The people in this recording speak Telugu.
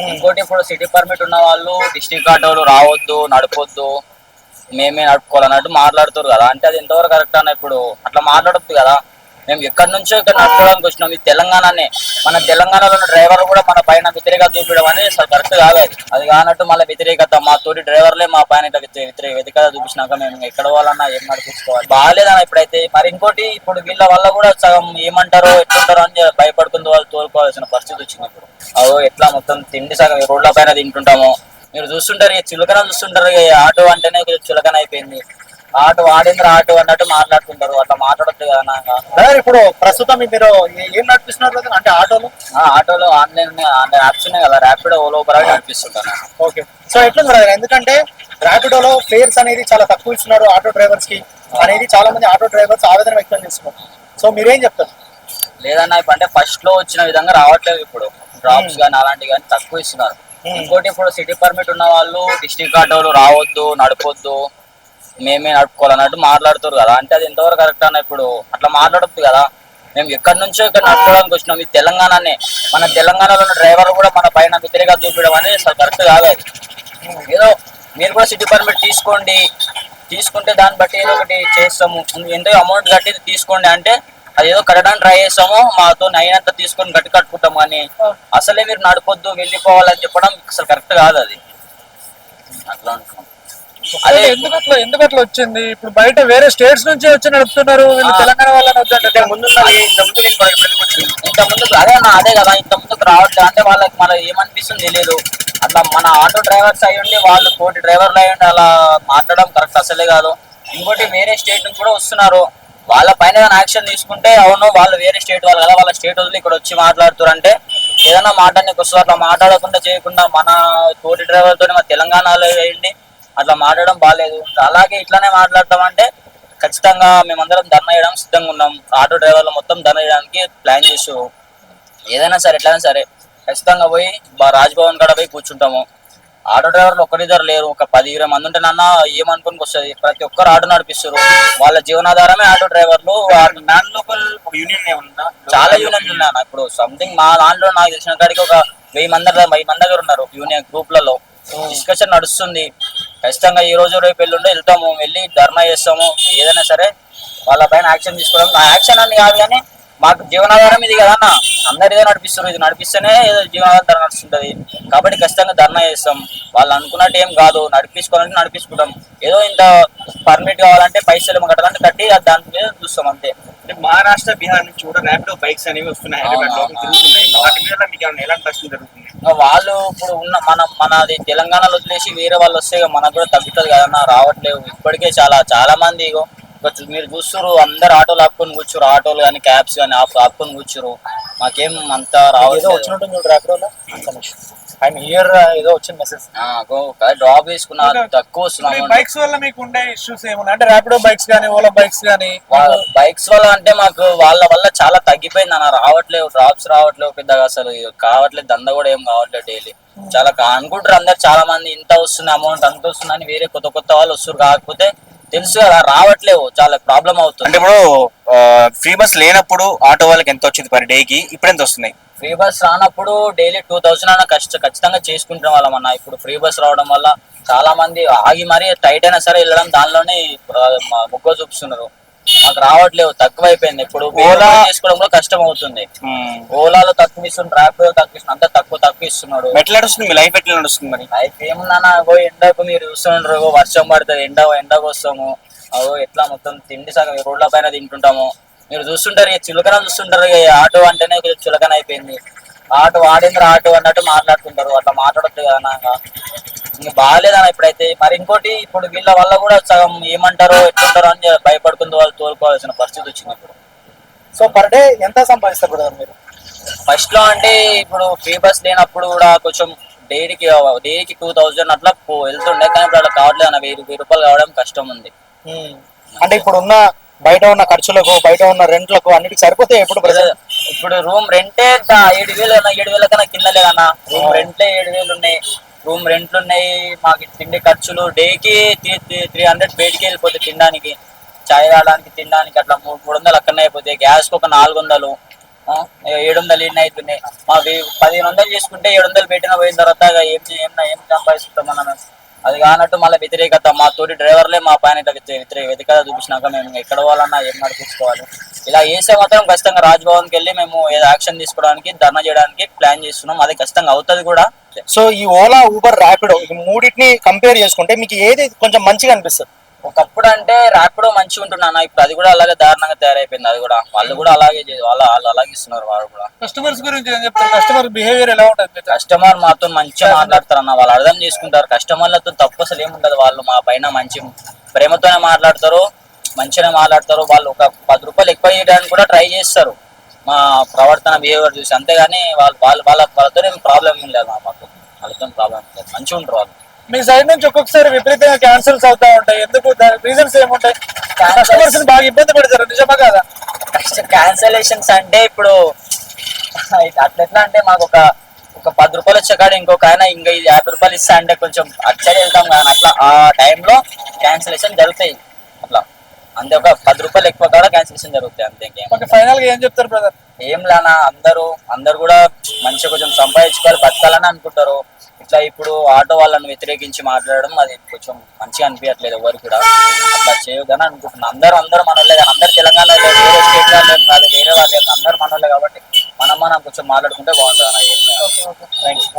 ఇంకోటి ఇప్పుడు సిటీ పర్మిట్ ఉన్న వాళ్ళు డిస్ట్రిక్ట్ ఆటోలు రావద్దు, నడపొద్దు, మేమే నడుపుకోవాలన్నట్టు మాట్లాడుతారు కదా. అంటే అది ఎంతవరకు కరెక్ట్ అన్న? ఇప్పుడు అట్లా మాట్లాడద్దు కదా. మేము ఎక్కడి నుంచో ఇక్కడ నడుపుకోవడానికి వచ్చినాం. ఇది తెలంగాణనే. మన తెలంగాణలో ఉన్న డ్రైవర్ కూడా మన పైన వ్యతిరేకత చూపించడం అనేది అసలు కరెక్ట్ కాదు. అది కానట్టు మళ్ళీ వ్యతిరేకత మా తోటి డ్రైవర్లే మా పైన వ్యతిరేకత చూపించినాక మేము ఎక్కడ పోవాలన్నా ఏం నడిపించుకోవాలి? బాగాలేదన్న ఇప్పుడైతే. మరి ఇంకోటి ఇప్పుడు వీళ్ళ వల్ల కూడా సగం ఏమంటారో ఎట్లుంటారో అని భయపడుకుంటూ వాళ్ళు తోలుకోవాల్సిన పరిస్థితి వచ్చింది ఇప్పుడు. అదో ఎట్లా మొత్తం తిండి సగం రోడ్ల పైన తింటుంటాము. మీరు చూస్తుంటారు, చులకన చూస్తుంటారు. ఆటో అంటేనే చులకన అయిపోయింది. ఆటో ఆడేంద్ర ఆటో అన్నట్టు మాట్లాడుతుంటారు. అట్లా మాట్లాడొద్దు కదా. ఇప్పుడు ప్రస్తుతం మీరు ఏం నడిపిస్తున్నారు అంటే ఆటోలు? ఆటోలో ఆన్లైన్ యాప్స్ ఉన్నాయి కదా, Rapido, Ola, Uber నడిపిస్తుంటాను. Okay. So ఎట్లుంది బ్రదర్? ఎందుకంటే ర్యాపిడోలో ఫేర్స్ అనేది చాలా తక్కువ ఇస్తున్నారు ఆటో డ్రైవర్స్ కి అనేది చాలా మంది ఆటో డ్రైవర్స్ ఆవేదన వ్యక్తం చేస్తున్నారు. సో మీరేం చెప్తారు? లేదన్నా ఇప్పుడు అంటే ఫస్ట్ లో వచ్చిన విధంగా రావట్లేదు. ఇప్పుడు డ్రాప్స్ కానీ అలాంటివి కానీ తక్కువ ఇస్తున్నారు. ఇంకోటి ఇప్పుడు సిటీ పర్మిట్ ఉన్న వాళ్ళు డిస్ట్రిక్ట్ ఆటోలు రావద్దు, నడపొద్దు, మేమే నడుపుకోవాలన్నట్టు మాట్లాడుతారు కదా. అంటే అది ఎంతవరకు కరెక్ట్ అన్న? ఇప్పుడు అట్లా మాట్లాడద్దు కదా. మేము ఎక్కడి నుంచో ఇక్కడ నడుపుకోవడానికి వచ్చినాం. ఇది తెలంగాణనే. మన తెలంగాణలో ఉన్న డ్రైవర్ కూడా మన పైన వ్యతిరేకత చూపించడం అనేది అసలు కరెక్ట్ కాదు. అది ఏదో మీరు కూడా సిటీ పర్మిట్ తీసుకోండి, తీసుకుంటే దాన్ని బట్టి ఏదో ఒకటి చేస్తాము, ఎంతో అమౌంట్ కట్టి తీసుకోండి అంటే అది ఏదో కట్టడానికి ట్రై చేస్తాము, మాతో అయినంత తీసుకొని గట్టి కట్టుకుంటాం. కానీ అసలే మీరు నడపొద్దు, వెళ్ళిపోవాలని చెప్పడం అసలు కరెక్ట్ కాదు. అది అట్లా అనుకున్నాం. అదే ఎందుకు అట్లా వచ్చింది? ఇప్పుడు బయట వేరే స్టేట్స్ నుంచి వచ్చి నడుపుతున్నారు, వీళ్ళు తెలంగాణ వాళ్ళని వద్దంటే ముందు ఇంత ముందుకు అదే కదా, ఇంత ముందుకు రావట్లేదు అంటే వాళ్ళకి మన ఏమనిపిస్తుంది తెలియదు. అట్లా మన ఆటో డ్రైవర్స్ అయ్యి ఉండి వాళ్ళు తోటి డ్రైవర్లు అయ్యి ఉండి అలా మాట్లాడడం కరెక్ట్ అసలే కాదు. ఇంకోటి వేరే స్టేట్ నుంచి కూడా వస్తున్నారు. వాళ్ళ పైన యాక్షన్ తీసుకుంటే అవును వాళ్ళు వేరే స్టేట్ వాళ్ళు కదా, వాళ్ళ స్టేట్ వదిలి ఇక్కడ వచ్చి మాట్లాడుతారు అంటే ఏదైనా మాట్లాడడానికి వస్తుంది. అట్లా మాట్లాడకుండా చేయకుండా మన తోటి డ్రైవర్ తోటి మన తెలంగాణలో వేయండి అట్లా మాట్లాడడం బాగాలేదు. అలాగే ఇట్లానే మాట్లాడతామంటే ఖచ్చితంగా మేమందరం ధర్నా చేయడానికి సిద్ధంగా ఉన్నాం. ఆటో డ్రైవర్లు మొత్తం ధర్నా చేయడానికి ప్లాన్ చేసు ఏదైనా సరే ఎట్లయినా సరే ఖచ్చితంగా పోయి రాజ్భవన్ కాడ పోయి కూర్చుంటాము. ఆటో డ్రైవర్లు ఒక్కరిద్దరు లేరు, ఒక 10-20 మంది ఉంటే నాన్న ఏమనుకుని వస్తుంది. ప్రతి ఒక్కరు ఆటో నడిపిస్తారు. వాళ్ళ జీవనాధారమే ఆటో డ్రైవర్లు. చాలా యూనియన్లు ఉన్నాయి ఇప్పుడు. సంథింగ్ మా దాంట్లో నాకు తెలిసిన కాడికి ఒక 1000 మంది దగ్గర ఉన్నారు యూనియన్ గ్రూప్లలో. డిస్కషన్ నడుస్తుంది. ఖచ్చితంగా ఈ రోజు రేపు ఎల్లుండి వెళ్తాము, వెళ్ళి ధర్నా చేస్తాము. ఏదైనా సరే వాళ్ళ పైన యాక్షన్ తీసుకోవడం. ఆ యాక్షన్ అని కాదు కానీ మాకు జీవనాధారం ఇది కదా అన్న, అందరు ఏదో నడిపిస్తారు. ఇది నడిపిస్తేనే ఏదో జీవనాధారం నడుస్తుంటది. కాబట్టి ఖచ్చితంగా ధర్నా చేస్తాం. వాళ్ళు అనుకున్నట్టు ఏం కాదు, నడిపించుకోవాలంటే నడిపించుకుంటాం. ఏదో ఇంత పర్మిట్ కావాలంటే పైసలు కట్టాలంటే కట్టి దాని మీద చూస్తాం అంతే. మహారాష్ట్ర, బీహార్ నుంచి కూడా ర్యాపిడో బైక్స్ అనేవి వస్తున్నాయి, వాటి మీద మీకు ఎలాంటి పరిస్థితి జరుగుతుంది? వాళ్ళు ఇప్పుడు ఉన్న మనది తెలంగాణలో వదిలేసి వేరే వాళ్ళు వస్తే మనకు కూడా తగ్గుతుంది కదన్నా. రావట్లేవు ఇప్పటికే చాలా మంది. మీరు చూస్తున్నారు అందరు ఆటోలు ఆపుకొని కూర్చురు, ఆటోలు కానీ క్యాబ్స్ కానీ ఆపుకొని కూర్చురు. మాకేం అంతా ఏదో వచ్చింది మెసేజ్. డ్రాప్ వేసుకున్నారు, తక్కువ వస్తున్నాం. బైక్స్ వల్ల మీకు ఉండే ఇష్యూస్ ఏమన్నా అంటే ర్యాపిడో బైక్స్ కానీ ఓలా బైక్స్ కానీ? బైక్స్ వల్ల అంటే మాకు వాళ్ళ వల్ల చాలా తగ్గిపోయింది అన్న. రావట్లేవు, డ్రాప్స్ రావట్లేవు పెద్దగా, అసలు కావట్లేదు. దంద కూడా ఏం కావట్లేదు. డైలీ చాలా అనుకుంటారు అందరు, చాలా మంది ఇంత వస్తుంది అమౌంట్ అంత వస్తుంది అని. వేరే కొత్త వాళ్ళు వస్తారు, కాకపోతే తెలుసు కదా రావట్లేవు, చాలా ప్రాబ్లం అవుతుంది. అంటే ఇప్పుడు ఫ్రీ బస్ లేనప్పుడు ఆటో వాళ్ళకి ఎంత వచ్చింది పర్ డేకి, ఇప్పుడు ఎంత వస్తున్నాయి? ఫ్రీ బస్ రానప్పుడు డైలీ 2000 అన్న ఖచ్చితంగా చేసుకుంటున్న వాళ్ళం అన్న. ఇప్పుడు ఫ్రీ బస్ రావడం వల్ల చాలా మంది ఆగి మరీ టైట్ అయినా సరే వెళ్ళడం దానిలోనే మొగ్గ చూపిస్తున్నారు. మాకు రావట్లేవు, తక్కువైపోయింది. ఇప్పుడు ఓలా చేసుకోవడం కూడా కష్టం అవుతుంది. ఓలాలో తక్కువ ఇస్తున్నారు, ర్యాపిడో తక్కువ ఇస్తున్నారు, అంతా తక్కువ ఇస్తున్నాడు. ఎట్లా నడుస్తుంది మీ లైఫ్? ఎట్లా నడుస్తుంది మరి లైఫ్? ఏముందన్నా ఎండకు మీరు చూస్తున్నారు, వర్షం పడుతుంది, ఎండకు వస్తాము. ఎట్లా మొత్తం తిండి సగం రోడ్ల పైన తింటుంటాము. మీరు చూస్తుంటారు, చులకన చూస్తుంటారు. ఆటో అంటేనే చులకన అయిపోయింది. ఆటో ఆడేంద్ర ఆటో అన్నట్టు మాట్లాడుతుంటారు. అట్లా మాట్లాడొద్దు కదా. ఇంకా బాగాలేదన్న ఇప్పుడైతే. మరి ఇంకోటి ఇప్పుడు వీళ్ళ వల్ల కూడా సగం ఏమంటారో ఎట్లుంటారో అని భయపడుకుంటూ వాళ్ళు తోలుకోవాల్సిన పరిస్థితి వచ్చింది ఇప్పుడు. సో పర్ డే ఎంత సంపాదిస్తారు మీరు? ఫస్ట్ లో అంటే ఇప్పుడు ఫ్రీ బస్ లేనప్పుడు కూడా కొంచెం డైలీకి 2000 అట్లా వెళ్తుండే. కానీ ఇప్పుడు అలా కావట్లేదు అన్న. 1000 రూపాయలు కావడం కష్టం ఉంది. అంటే ఇప్పుడు ఉన్న బయట ఉన్న ఖర్చులకు, బయట ఉన్న రెంట్లకు అన్నిటికి సరిపోతే ఇప్పుడు రూమ్ రెంటే 7,000 కన్నా కింద లేదన్న. రూమ్ రెంట్లే 7,000 ఉన్నాయి. రూమ్ రెంట్లు ఉన్నాయి. మాకు తిండి ఖర్చులు డేకి 300 బయటికి వెళ్ళిపోతాయి. తినడానికి, చాయ్ తాగడానికి, తినడానికి అట్లా 300 అక్కడనే అయిపోతాయి. గ్యాస్కి ఒక 400. 700 ఇన్ని అవుతున్నాయి. మా 1500 చేసుకుంటే 700 పెట్టిన పోయిన తర్వాత ఏం సంపాదిస్తాం మనం. అది కానట్టు మళ్ళీ వ్యతిరేకత, మా తోటి డ్రైవర్లే మా పైన వ్యతిరేకత చూపించినాక మేము ఎక్కడ పోవాలన్నా ఏం నడిపించుకోవాలి. ఇలా చేసే మాత్రం ఖచ్చితంగా రాజ్భవన్కి వెళ్ళి మేము ఏదో యాక్షన్ తీసుకోవడానికి, ధర్నా చేయడానికి ప్లాన్ చేస్తున్నాం. అది ఖచ్చితంగా అవుతుంది కూడా. సో ఈ ఓలా, ఊబర్, ర్యాపిడో ఈ మూడింటిని కంపేర్ చేసుకుంటే మీకు ఏది కొంచెం మంచిగా అనిపిస్తుంది? ఒకప్పుడు అంటే ర్యాపిడో మంచిగా ఉంటున్నా, ఇప్పుడు అది కూడా అలాగే దారుణంగా తయారైపోయింది. అది కూడా వాళ్ళు కూడా అలాగే వాళ్ళు అలాగే ఇస్తున్నారు. వాళ్ళు కూడా కస్టమర్స్ గురించి ఏం చెప్తారు? కస్టమర్ బిహేవియర్ ఎలా ఉంటుంది? కస్టమర్ మాతో మంచిగా మాట్లాడతారు అన్న, వాళ్ళు అర్థం చేసుకుంటారు. కస్టమర్లతో తప్పు అసలు ఏముంటది, వాళ్ళు మా పైన మంచి ప్రేమతోనే మాట్లాడతారు, మంచిగానే మాట్లాడతారు. వాళ్ళు ఒక 10 రూపాయలు ఎక్కువ చేయడానికి కూడా ట్రై చేస్తారు మా ప్రవర్తన, బిహేవియర్ చూసి. అంతేగాని వాళ్ళతో ప్రాబ్లం ఏం లేదు. మాకు వాళ్ళతో ప్రాబ్లం లేదు, మంచిగా ఉంటారు వాళ్ళు. మీ సైడ్ నుంచి ఒక్కొక్కసారి విపరీతంగా క్యాన్సిల్స్ అవుతా ఉంటాయి, ఎందుకు? దాని రీజన్స్ ఏముంటాయి? కస్టమర్స్ బాగా ఇబ్బంది పెడతారు, నిజమా కాదా? క్యాన్సలేషన్స్ అంటే ఇప్పుడు అట్లా ఎట్లా అంటే మాకు ఒక 10 రూపాయలు వచ్చే కాడ ఇంకొక ఆయన ఇంకా ఇది 50 రూపాయలు ఇస్తా అంటే కొంచెం అచ్చడి వెళ్తాం కానీ అట్లా ఆ టైంలో క్యాన్సలేషన్ జరుగుతాయి. అట్లా అంతే, ఒక 10 రూపాయలు ఎక్కువ కాడ క్యాన్సలేషన్ జరుగుతాయి అంతే. ఇంకేం ఫైనల్ గా ఏం చెప్తారు బ్రదర్? ఏం లేనా, అందరు కూడా మంచిగా కొంచెం సంపాదించుకోవాలి, బతకాలని అనుకుంటారు. ఇట్లా ఇప్పుడు ఆటో వాళ్ళని వ్యతిరేకించి మాట్లాడడం అది కొంచెం మంచిగా అనిపించట్లేదు ఎవరు కూడా. అట్లా చేయొద్దని అనుకుంటున్నాను. అందరూ మనోళ్ళే కానీ, అందరు తెలంగాణ వేరే స్టేట్ వాళ్ళు ఏం కాదు, వేరే వాళ్ళు ఏం, అందరు మనోళ్ళే కాబట్టి మనం కొంచెం మాట్లాడుకుంటే బాగుంటుంది. థ్యాంక్స్.